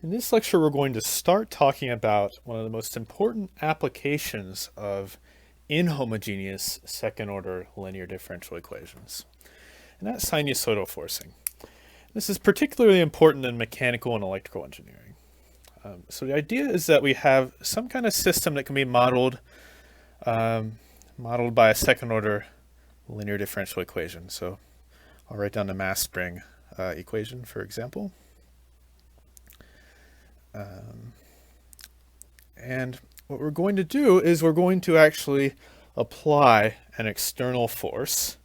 In this lecture, we're going to start talking about one of the most important applications of inhomogeneous second-order linear differential equations, and that's sinusoidal forcing. This is particularly important in mechanical and electrical engineering. So the idea is that we have some kind of system that can be modeled by a second-order linear differential equation. So I'll write down the mass spring equation, for example. And what we're going to do is we're going to actually apply an external force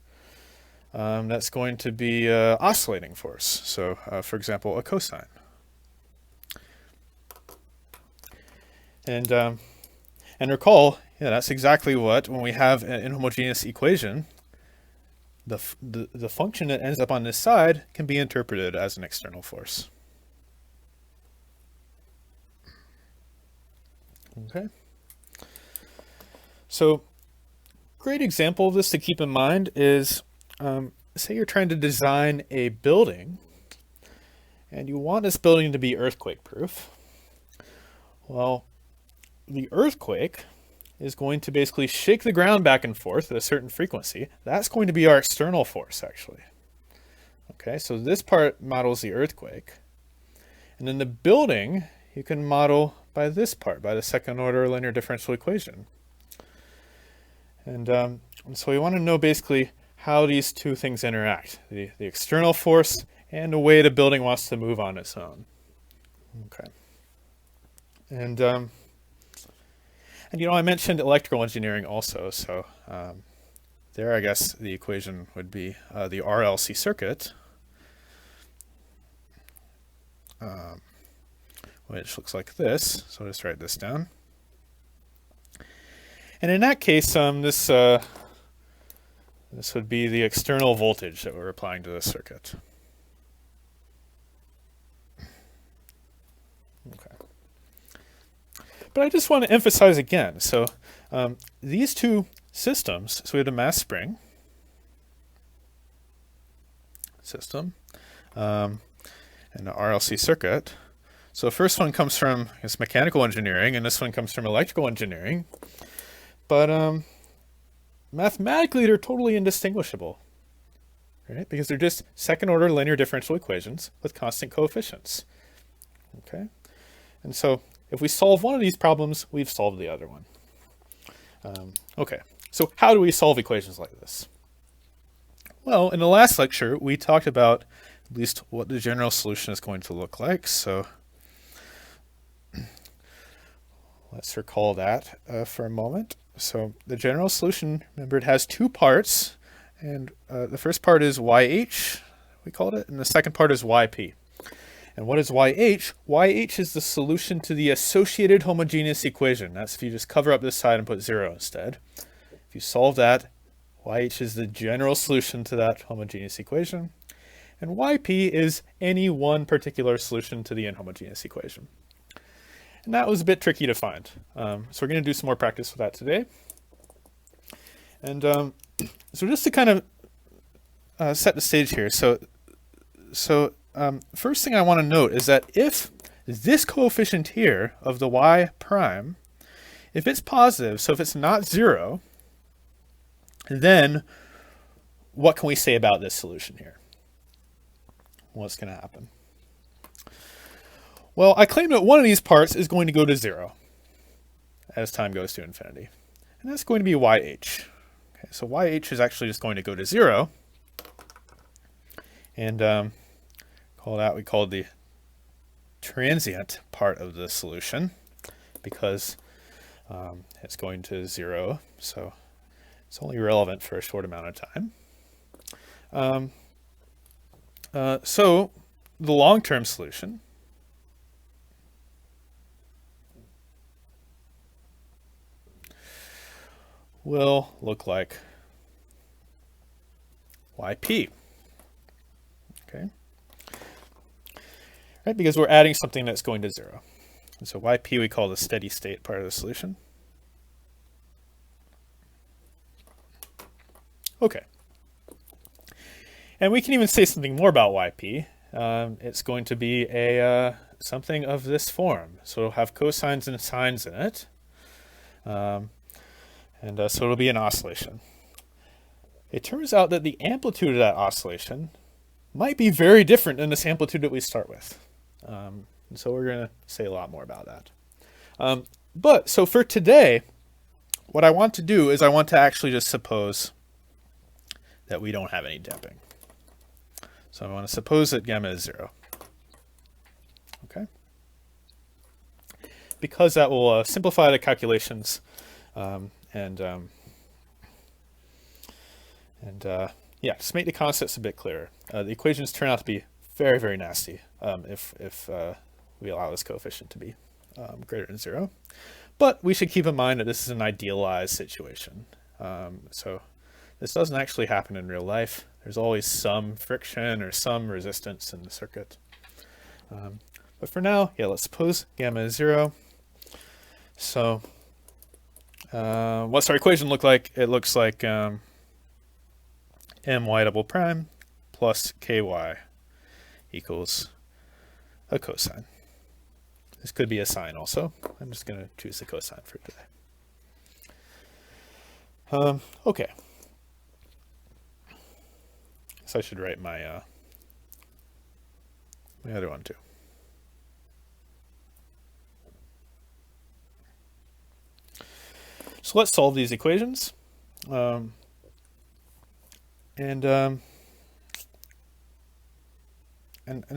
that's going to be oscillating force. So, for example, a cosine. And recall, that's exactly what, when we have an inhomogeneous equation, the function that ends up on this side can be interpreted as an external force. Okay. So, great example of this to keep in mind is, say you're trying to design a building, and you want this building to be earthquake-proof. Well, the earthquake is going to basically shake the ground back and forth at a certain frequency. That's going to be our external force, actually. Okay, so this part models the earthquake. And then the building, you can model by this part, by the second-order linear differential equation. And so we want to know basically how these two things interact, the external force and the way the building wants to move on its own. Okay. And I mentioned electrical engineering also, so there I guess the equation would be the RLC circuit, which looks like this. So I'll just write this down. And in that case, this would be the external voltage that we're applying to the circuit. Okay. But I just want to emphasize again, so these two systems, so we have the mass spring system and the RLC circuit. So the first one comes from mechanical engineering, and this one comes from electrical engineering. But mathematically, they're totally indistinguishable, right? Because they're just second-order linear differential equations with constant coefficients. Okay, and so if we solve one of these problems, we've solved the other one. Okay, so how do we solve equations like this? Well, in the last lecture, we talked about at least what the general solution is going to look like. So let's recall that for a moment. So the general solution, remember, it has two parts, and the first part is YH, we called it, and the second part is YP. And what is YH? YH is the solution to the associated homogeneous equation. That's if you just cover up this side and put 0 instead. If you solve that, YH is the general solution to that homogeneous equation. And YP is any one particular solution to the inhomogeneous equation. And that was a bit tricky to find. So we're going to do some more practice with that today. And so just to kind of set the stage here. So first thing I want to note is that if this coefficient here of the y prime, if it's positive, so if it's not 0, then what can we say about this solution here? What's going to happen? Well, I claim that one of these parts is going to go to 0 as time goes to infinity. And that's going to be YH. Okay, so YH is actually just going to go to 0. And we call the transient part of the solution because it's going to 0. So it's only relevant for a short amount of time. So the long-term solution will look like YP. Okay. Right, because we're adding something that's going to 0. And so YP we call the steady state part of the solution. Okay. And we can even say something more about YP. it's going to be a something of this form. So it'll have cosines and sines in it. So it'll be an oscillation. It turns out that the amplitude of that oscillation might be very different than this amplitude that we start with. And so we're going to say a lot more about that. So for today, what I want to do is I want to actually just suppose that we don't have any damping. So I want to suppose that gamma is 0. Okay? Because that will simplify the calculations yeah, just make the concepts a bit clearer. The equations turn out to be very, very nasty if we allow this coefficient to be greater than 0. But we should keep in mind that this is an idealized situation. So this doesn't actually happen in real life. There's always some friction or some resistance in the circuit. But for now, yeah, let's suppose gamma is 0. So what's our equation look like? It looks like my double prime plus ky equals a cosine. This could be a sine also. I'm just going to choose the cosine for today. Okay. So I should write my my other one too. So let's solve these equations. And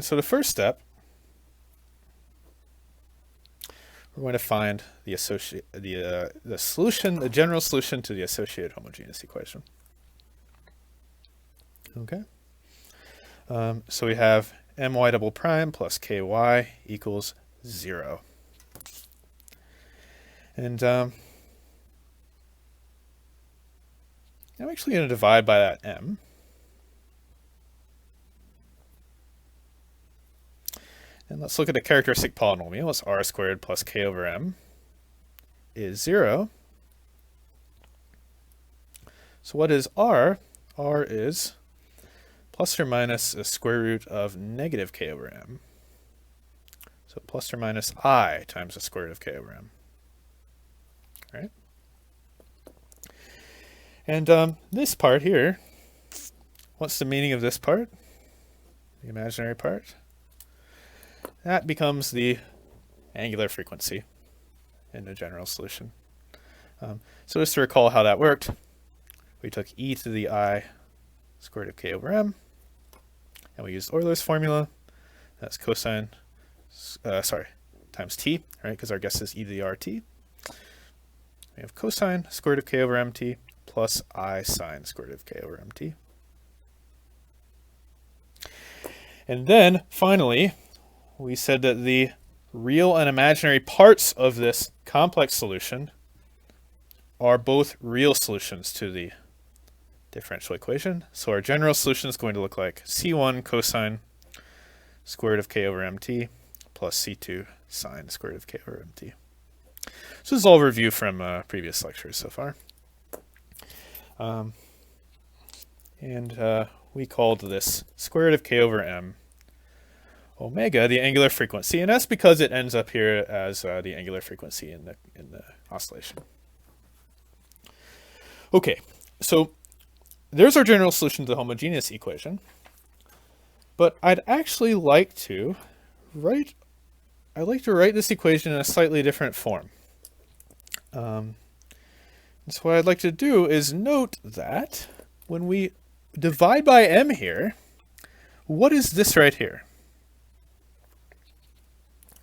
so the first step, we're going to find the solution, the general solution to the associated homogeneous equation. Okay. So we have my double prime plus ky equals 0. And I'm actually going to divide by that m. And let's look at a characteristic polynomial. It's r squared plus k over m is 0. So what is r? R is plus or minus the square root of negative k over m. So plus or minus I times the square root of k over m. All right? And this part here, what's the meaning of this part? The imaginary part? That becomes the angular frequency in the general solution. So just to recall how that worked, we took e to the I square root of k over m, and we used Euler's formula. That's cosine, times t, right? Because our guess is e to the rt. We have cosine square root of k over mt plus I sine square root of k over mt. And then finally, we said that the real and imaginary parts of this complex solution are both real solutions to the differential equation. So our general solution is going to look like C1 cosine square root of k over mt plus C2 sine square root of k over mt. So this is all review from previous lectures so far. We called this square root of k over m omega the angular frequency, and that's because it ends up here as the angular frequency in the oscillation. Okay, so there's our general solution to the homogeneous equation, but I'd actually like to write this equation in a slightly different form. So what I'd like to do is note that when we divide by m here, what is this right here?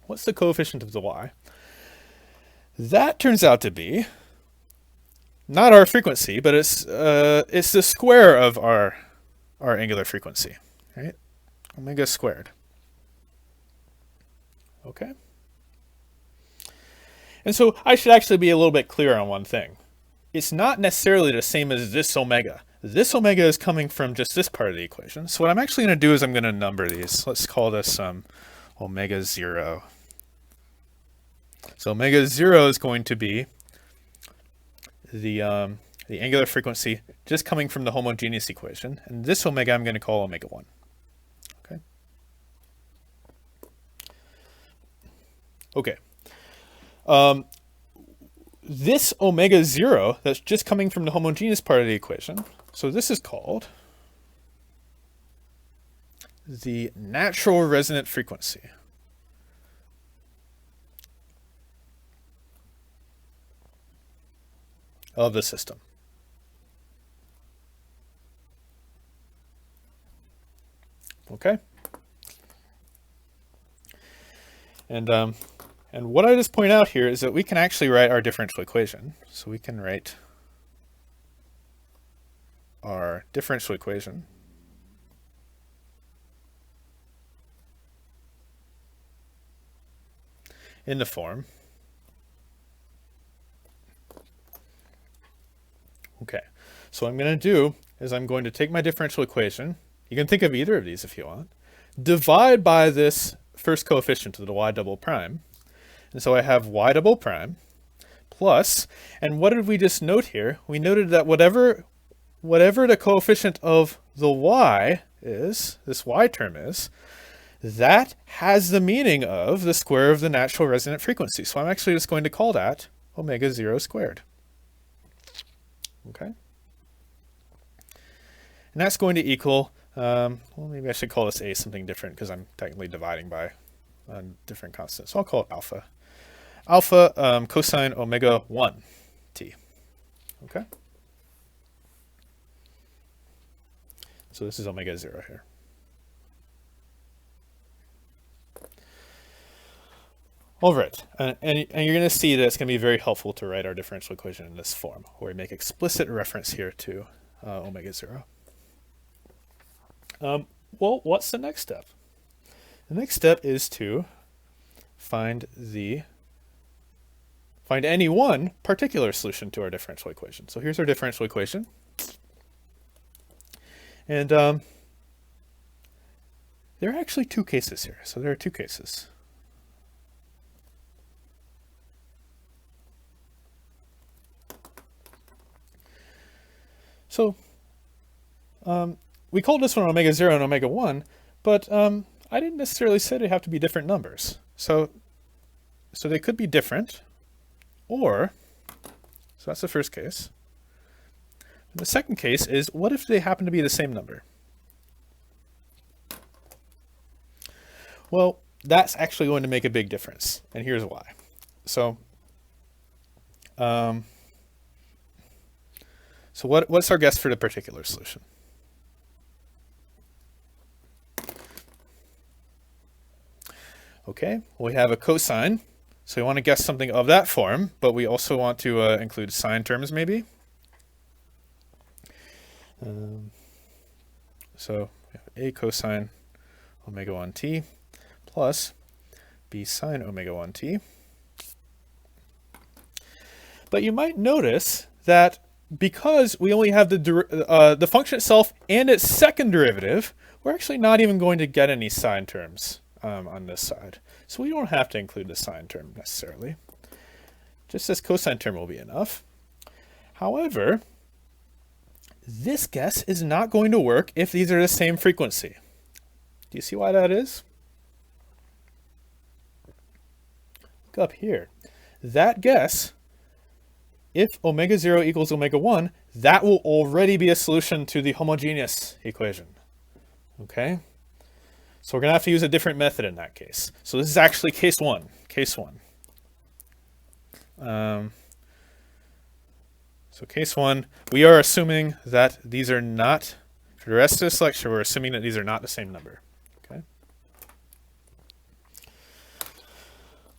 What's the coefficient of the y? That turns out to be not our frequency, but it's the square of our angular frequency, right? Omega squared. Okay. And so I should actually be a little bit clearer on one thing. It's not necessarily the same as this omega. This omega is coming from just this part of the equation. So what I'm actually going to do is I'm going to number these. Let's call this omega 0. So omega 0 is going to be the angular frequency just coming from the homogeneous equation. And this omega I'm going to call omega 1. Okay. Okay. This omega 0, that's just coming from the homogeneous part of the equation, so this is called the natural resonant frequency of the system. Okay? And what I just point out here is that we can actually write our differential equation. So we can write our differential equation in the form. Okay, so what I'm going to do is I'm going to take my differential equation. You can think of either of these if you want. Divide by this first coefficient of the y double prime. And so I have y double prime plus, and what did we just note here? We noted that whatever the coefficient of the y is, this y term is, that has the meaning of the square of the natural resonant frequency. So I'm actually just going to call that omega 0 squared. Okay? And that's going to equal, well, maybe I should call this a something different because I'm technically dividing by a different constant. So I'll call it alpha. Alpha cosine omega 1 t. Okay? So this is omega 0 here. All right, and you're going to see that it's going to be very helpful to write our differential equation in this form, where we make explicit reference here to omega 0. Well, what's the next step? The next step is to find any one particular solution to our differential equation. So here's our differential equation. And there are actually two cases here. So there are two cases. So we called this one omega 0 and omega 1, but I didn't necessarily say they have to be different numbers. So they could be different, or, so that's the first case. And the second case is, what if they happen to be the same number? Well, that's actually going to make a big difference, and here's why. So what's our guess for the particular solution? Okay, we have a cosine, so we want to guess something of that form, but we also want to include sine terms maybe. So we have a cosine omega 1t plus b sine omega 1t. But you might notice that because we only have the function itself and its second derivative, we're actually not even going to get any sine terms on this side. So we don't have to include the sine term necessarily. Just this cosine term will be enough. However, this guess is not going to work if these are the same frequency. Do you see why that is? Look up here. That guess, if omega 0 equals omega 1, that will already be a solution to the homogeneous equation. Okay? So we're going to have to use a different method in that case. So this is actually case 1. Case 1. So case 1, we are assuming that these are not, for the rest of this lecture, we're assuming that these are not the same number. Okay?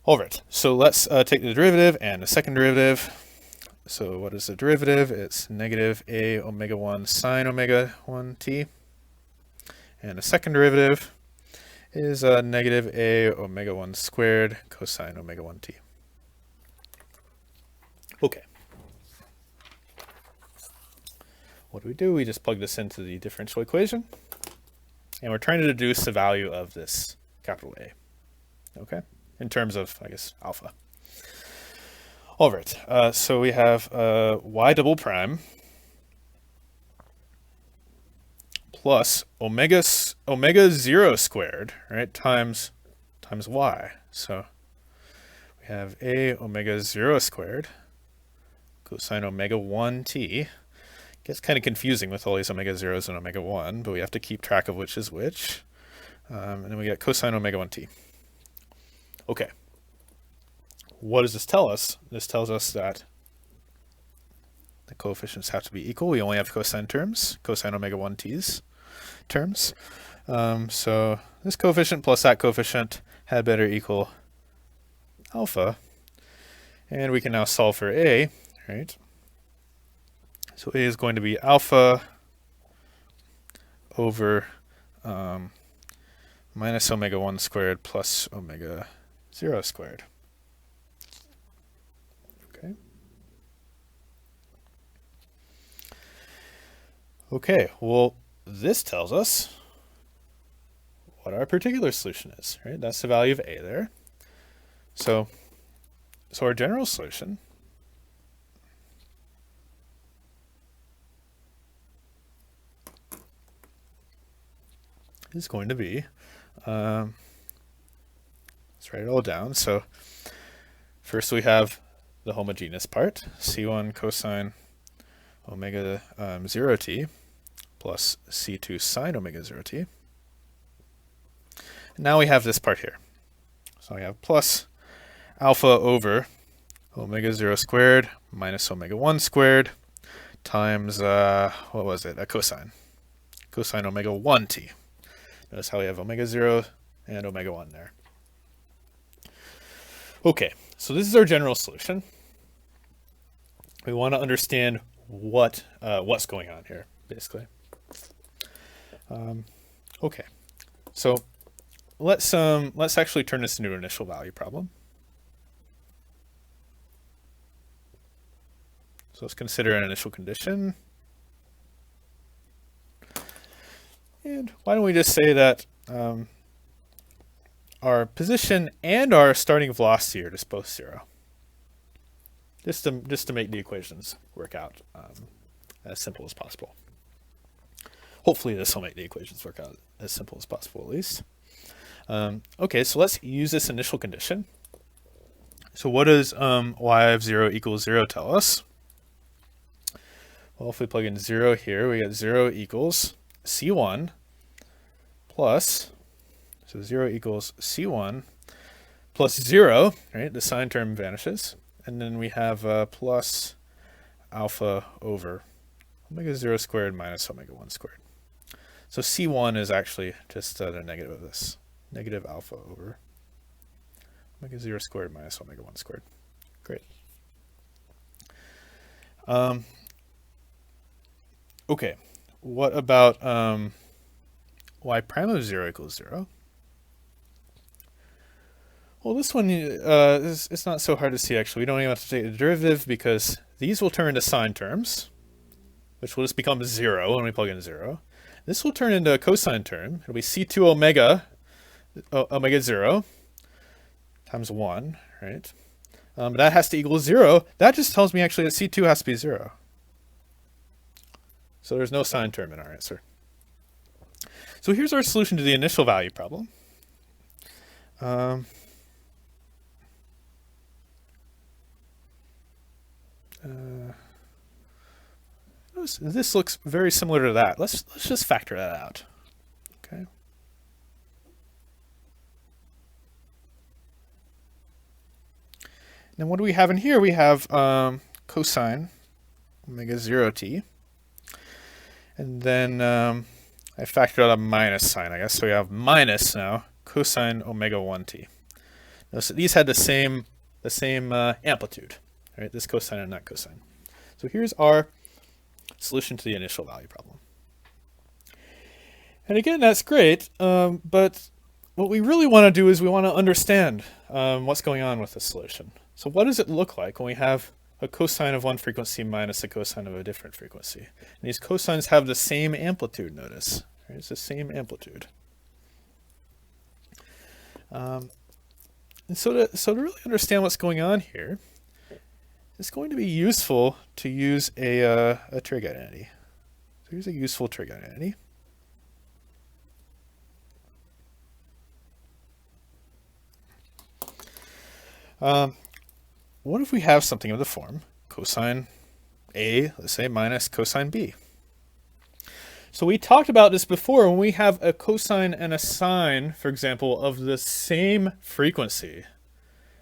All right, so let's take the derivative and the second derivative. So what is the derivative? It's negative a omega 1 sine omega 1 t. And the second derivative is negative a omega 1 squared cosine omega 1 t. Okay. What do? We just plug this into the differential equation. And we're trying to deduce the value of this capital A. Okay? In terms of, I guess, alpha. All right. So we have y double prime plus omega 0 squared, right, times y. So we have a omega 0 squared cosine omega 1t. Gets kind of confusing with all these omega 0s and omega 1, but we have to keep track of which is which. And then we get cosine omega 1t. Okay. What does this tell us? This tells us that the coefficients have to be equal. We only have cosine terms, cosine omega 1t's terms. So this coefficient plus that coefficient had better equal alpha. And we can now solve for a, right? So a is going to be alpha over minus omega 1 squared plus omega 0 squared. Okay. Okay, well, this tells us what our particular solution is, right? That's the value of a there. So our general solution is going to be, let's write it all down. So first we have the homogeneous part, c1 cosine omega 0t plus c2 sine omega 0t. And now we have this part here. So we have plus alpha over omega 0 squared minus omega 1 squared times, what was it, a cosine. Cosine omega 1t. Notice how we have omega 0 and omega 1 there. Okay, so this is our general solution. We want to understand what's going on here, basically. Okay, so let's actually turn this into an initial value problem. So let's consider an initial condition. And why don't we just say that our position and our starting velocity are just both 0. Just to make the equations work out as simple as possible. Hopefully this will make the equations work out as simple as possible, at least. Okay, so let's use this initial condition. So what does y of 0 equals 0 tell us? Well, if we plug in 0 here, we get 0 equals c1 plus, so 0 equals c1 plus 0, right? The sine term vanishes. And then we have plus alpha over omega 0 squared minus omega 1 squared. So c1 is actually just the negative of this. Negative alpha over omega 0 squared minus omega 1 squared. Great. Okay, what about y prime of 0 equals 0? Well, this one it's not so hard to see, actually. We don't even have to take the derivative because these will turn into sine terms, which will just become 0 when we plug in 0. This will turn into a cosine term. It'll be c2 omega 0 times 1, right? That has to equal 0. That just tells me actually that c2 has to be 0. So there's no sine term in our answer. So here's our solution to the initial value problem. This looks very similar to that. Let's just factor that out. Okay. Then what do we have in here? We have cosine omega 0t. And then I factored out a minus sign, I guess. So we have minus now cosine omega 1t. Now, so these had the same amplitude, right? This cosine and that cosine. So here's our solution to the initial value problem. And again, that's great, but what we really want to do is we want to understand what's going on with the solution. So what does it look like when we have a cosine of one frequency minus a cosine of a different frequency? And these cosines have the same amplitude, notice. Right? It's the same amplitude. And so to really understand what's going on here, it's going to be useful to use a trig identity. So here's a useful trig identity. What if we have something of the form cosine A, let's say, minus cosine B? So we talked about this before when we have a cosine and a sine, for example, of the same frequency,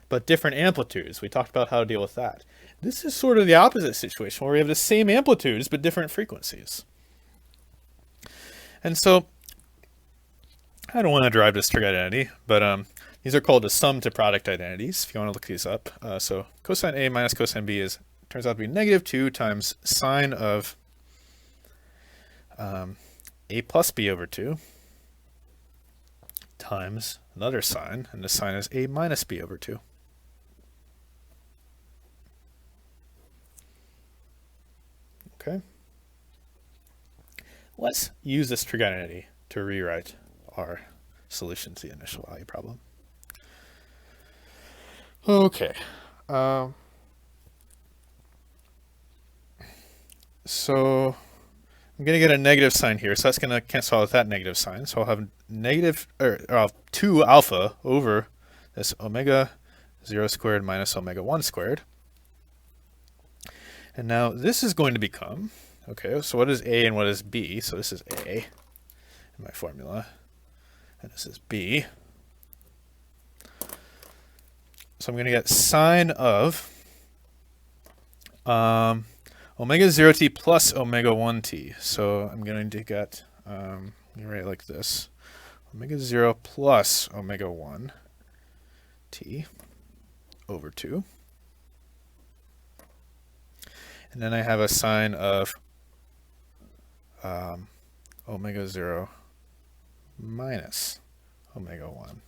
but different amplitudes. We talked about how to deal with that. This is sort of the opposite situation where we have the same amplitudes but different frequencies. And so I don't want to derive this trig identity, but these are called the sum to product identities, if you want to look these up. So cosine A minus cosine B turns out to be negative 2 times sine of A plus B over 2 times another sine, and the sine is A minus B over 2. Okay. Let's use this trig identity to rewrite our solution to the initial value problem. Okay. So I'm going to get a negative sign here, so that's going to cancel out with that negative sign. So I'll have negative, or 2 alpha over this omega 0 squared minus omega 1 squared. And now this is going to become, okay, so what is A and what is B? So this is A in my formula, and this is B. So I'm going to get sine of omega 0t plus omega 1t. So I'm going to get, let me write it like this, omega 0 plus omega 1t over 2. And then I have a sine of omega 0 minus omega 1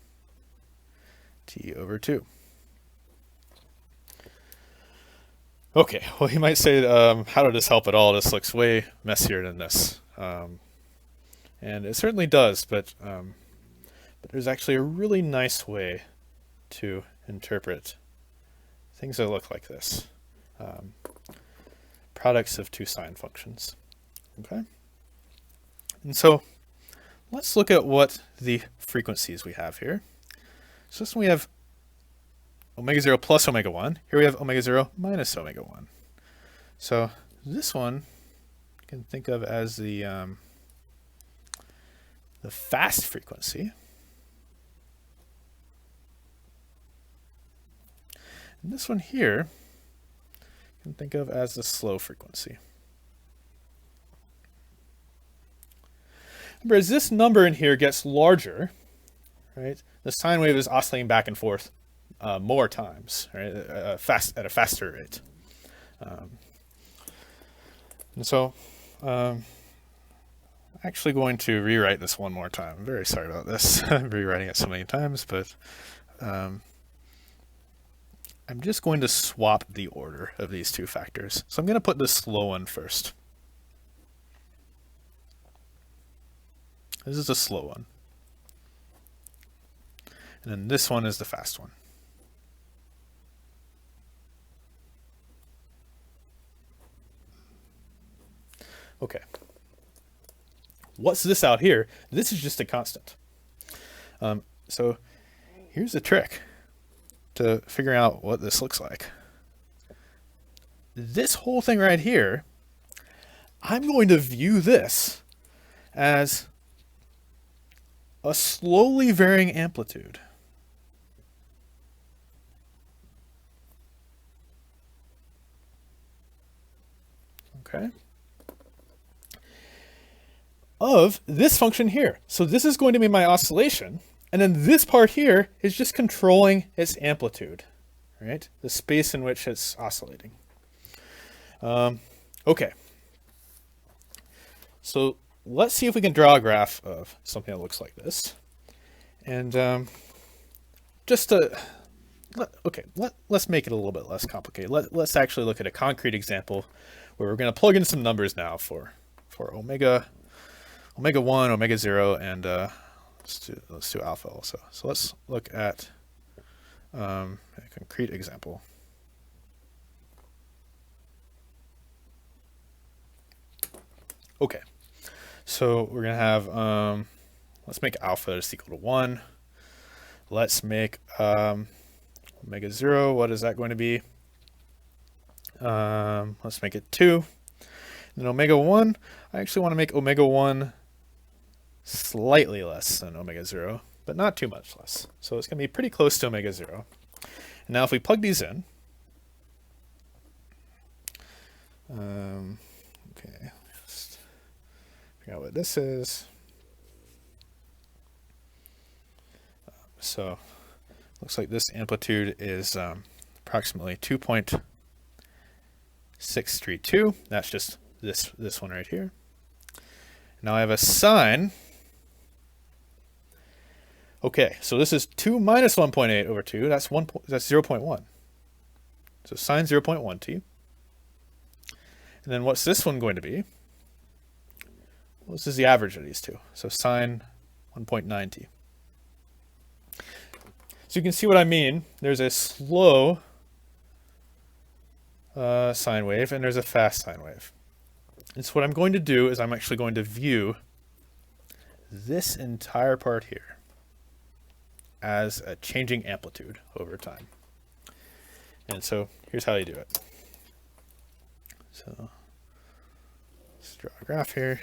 t over 2. Okay, well, you might say, how did this help at all? This looks way messier than this. And it certainly does, but there's actually a really nice way to interpret things that look like this. Products of two sine functions. Okay? And so let's look at what the frequencies we have here. So this one we have omega 0 plus omega 1. Here we have omega 0 minus omega 1. So this one you can think of as the fast frequency. And this one here you can think of as the slow frequency. Remember, as this number in here gets larger, right, the sine wave is oscillating back and forth more times, right, at a faster rate. And so I'm actually going to rewrite this one more time. I'm very sorry about this. I'm rewriting it so many times, but I'm just going to swap the order of these two factors. So I'm going to put the slow one first. This is the slow one. And then this one is the fast one. Okay. What's this out here? This is just a constant. So here's the trick to figuring out what this looks like. This whole thing right here, I'm going to view this as a slowly varying amplitude. Okay. Of this function here. So this is going to be my oscillation, and then this part here is just controlling its amplitude, right? The space in which it's oscillating. Okay. So let's see if we can draw a graph of something that looks like this. And let's make it a little bit less complicated. Let's actually look at a concrete example where we're going to plug in some numbers now for omega 1, omega 0, and let's do alpha also. So let's look at a concrete example. Okay, so we're going to have, let's make alpha is equal to 1. Let's make Omega 0, what is that going to be? Let's make it 2. And then omega 1, I actually want to make omega 1 slightly less than omega 0, but not too much less. So it's going to be pretty close to omega 0. And now if we plug these in, okay, just figure out what this is. So looks like this amplitude is approximately 2.632. That's just this one right here. Now I have a sine. Okay, so this is 2 minus 1.8 over 2. That's 0.1. So sine 0.1 t. And then what's this one going to be? Well, this is the average of these two. So sine 1.9 t. So you can see what I mean. There's a slow sine wave and there's a fast sine wave. And so what I'm going to do is I'm actually going to view this entire part here as a changing amplitude over time. And so here's how you do it. So let's draw a graph here.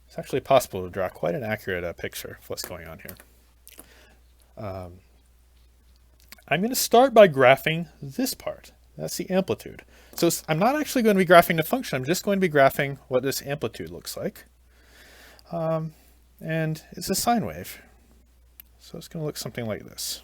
It's actually possible to draw quite an accurate picture of what's going on here. I'm going to start by graphing this part. That's the amplitude. So I'm not actually going to be graphing the function. I'm just going to be graphing what this amplitude looks like. And it's a sine wave. So it's going to look something like this.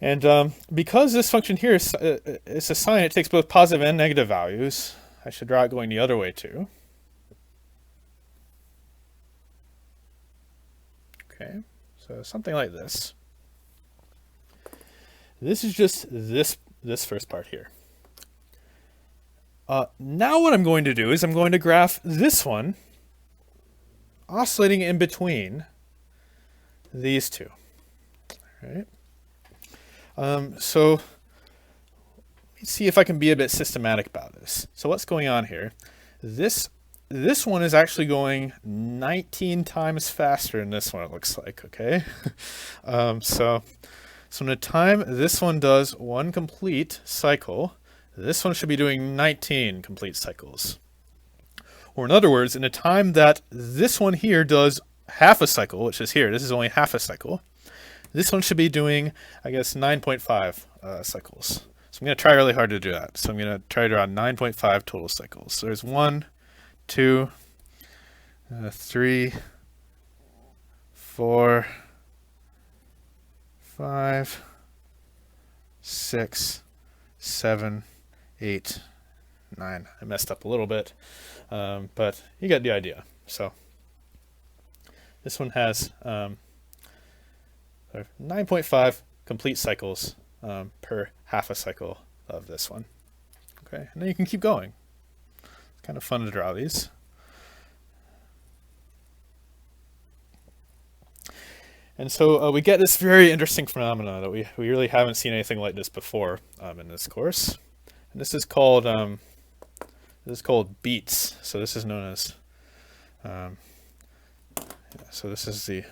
And because this function here is it's a sine, it takes both positive and negative values. I should draw it going the other way too. Okay, so something like this. This is just this first part here. Now what I'm going to do is I'm going to graph this one oscillating in between these two. All right. So let me see if I can be a bit systematic about this. So what's going on here? This one is actually going 19 times faster than this one, it looks like, okay? So in the time this one does one complete cycle, this one should be doing 19 complete cycles. Or in other words, in the time that this one here does half a cycle, which is here, this is only half a cycle, this one should be doing, I guess, 9.5 cycles. So I'm going to try really hard to do that. So I'm going to try to draw 9.5 total cycles. So there's 1, 2, 3, 4, 5, 6, 7, 8, 9. I messed up a little bit, but you get the idea. So this one has 9.5 complete cycles per half a cycle of this one. Okay, and then you can keep going. It's kind of fun to draw these. And so we get this very interesting phenomenon that we really haven't seen anything like this before in this course. And this is called beats. So this is known as so this is the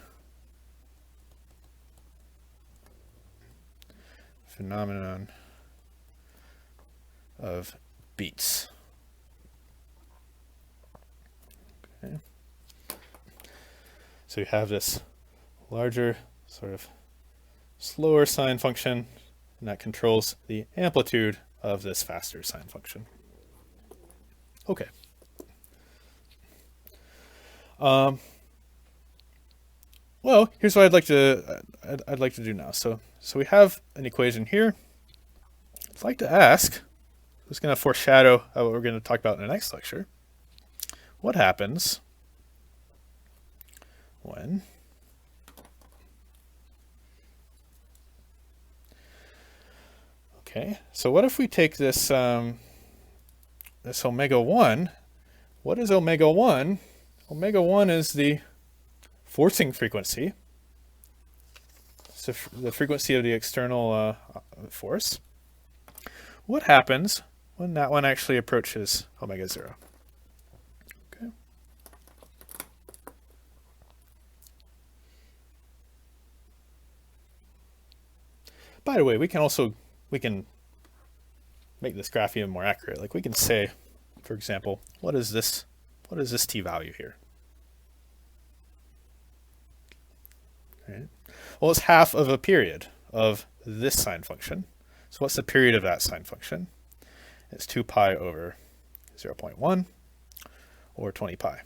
phenomenon of beats. Okay. So you have this larger, sort of slower sine function, and that controls the amplitude of this faster sine function. Okay. Well, here's what I'd like to do now. So we have an equation here. I'd like to ask, it's going to foreshadow what we're going to talk about in the next lecture. What happens when okay, so what if we take this this omega 1? What is omega 1? Omega 1 is the forcing frequency. So the frequency of the external force. What happens when that one actually approaches omega 0. Okay. By the way, we can make this graph even more accurate. Like we can say, for example, what is this t value here? Right. Well, it's half of a period of this sine function. So what's the period of that sine function? It's 2 pi over 0.1 or 20 pi.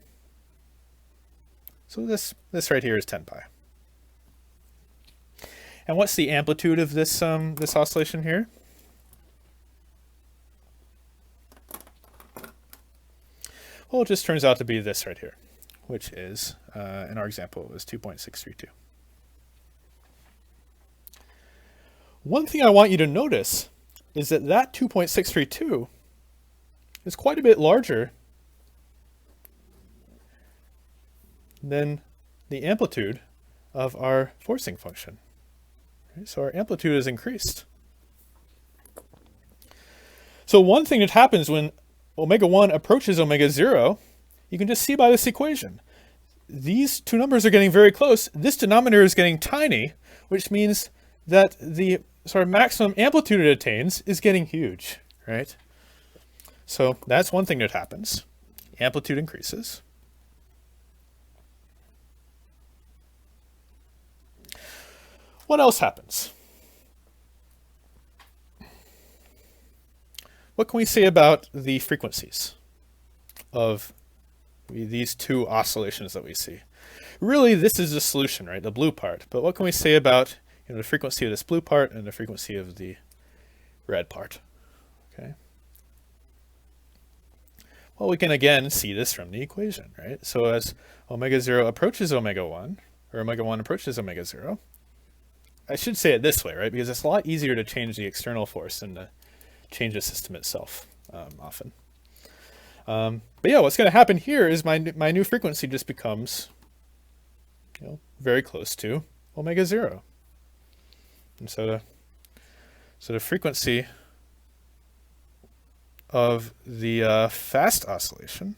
So this right here is 10 pi. And what's the amplitude of this this oscillation here? Well, it just turns out to be this right here, which is, in our example, it was 2.632. One thing I want you to notice is that 2.632 is quite a bit larger than the amplitude of our forcing function. Right? So our amplitude is increased. So one thing that happens when omega 1 approaches omega 0, you can just see by this equation. These two numbers are getting very close. This denominator is getting tiny, which means that the sort of maximum amplitude it attains is getting huge, right? So that's one thing that happens. Amplitude increases. What else happens? What can we say about the frequencies of these two oscillations that we see? Really, this is the solution, right? The blue part. But what can we say about the frequency of this blue part and the frequency of the red part? Okay. Well, we can again see this from the equation, right? So as omega 0 approaches omega 1, or omega 1 approaches omega 0, I should say it this way, right? Because it's a lot easier to change the external force than to change the system itself often. But yeah, what's going to happen here is my new frequency just becomes very close to omega 0. And so the frequency of the fast oscillation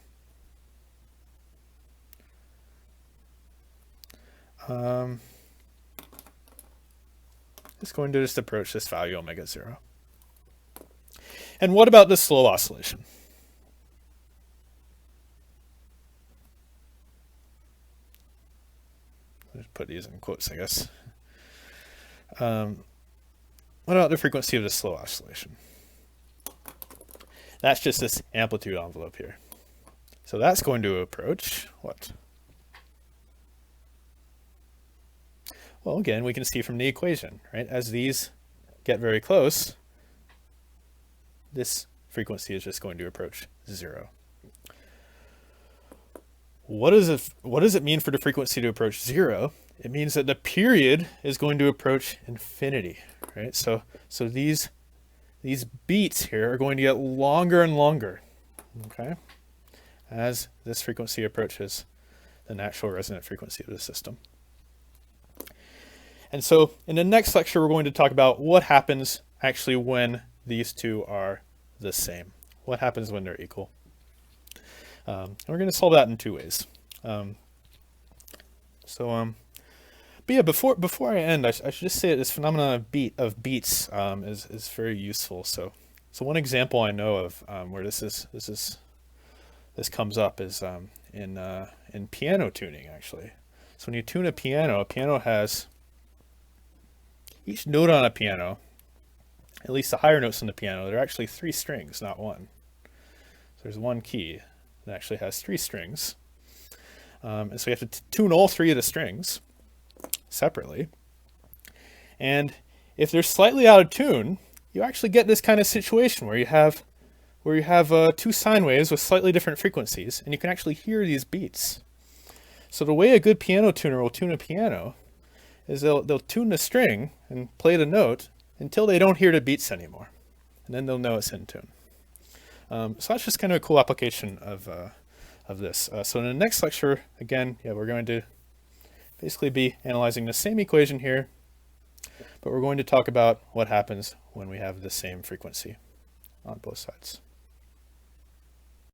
is going to just approach this value omega 0. And what about the slow oscillation? I'll just put these in quotes, I guess. What about the frequency of the slow oscillation? That's just this amplitude envelope here. So that's going to approach what? Well, again, we can see from the equation, right? As these get very close, this frequency is just going to approach 0. What does it mean for the frequency to approach 0? It means that the period is going to approach infinity, right? So these beats here are going to get longer and longer, okay, as this frequency approaches the natural resonant frequency of the system. And so in the next lecture, we're going to talk about what happens actually when these two are the same. What happens when they're equal? And we're going to solve that in two ways. But yeah, before I end, I should just say that this phenomenon of beats is very useful. So one example I know of where this comes up is in piano tuning, actually. So when you tune a piano has each note on a piano, at least the higher notes on the piano, there are actually 3 strings, not one. So there's one key that actually has 3 strings. And so you have to tune all 3 of the strings separately. And if they're slightly out of tune, you actually get this kind of situation where you have 2 sine waves with slightly different frequencies, and you can actually hear these beats. So the way a good piano tuner will tune a piano is they'll tune the string and play the note until they don't hear the beats anymore, and then they'll know it's in tune. So that's just kind of a cool application of this. So in the next lecture, again, we're going to basically be analyzing the same equation here, but we're going to talk about what happens when we have the same frequency on both sides.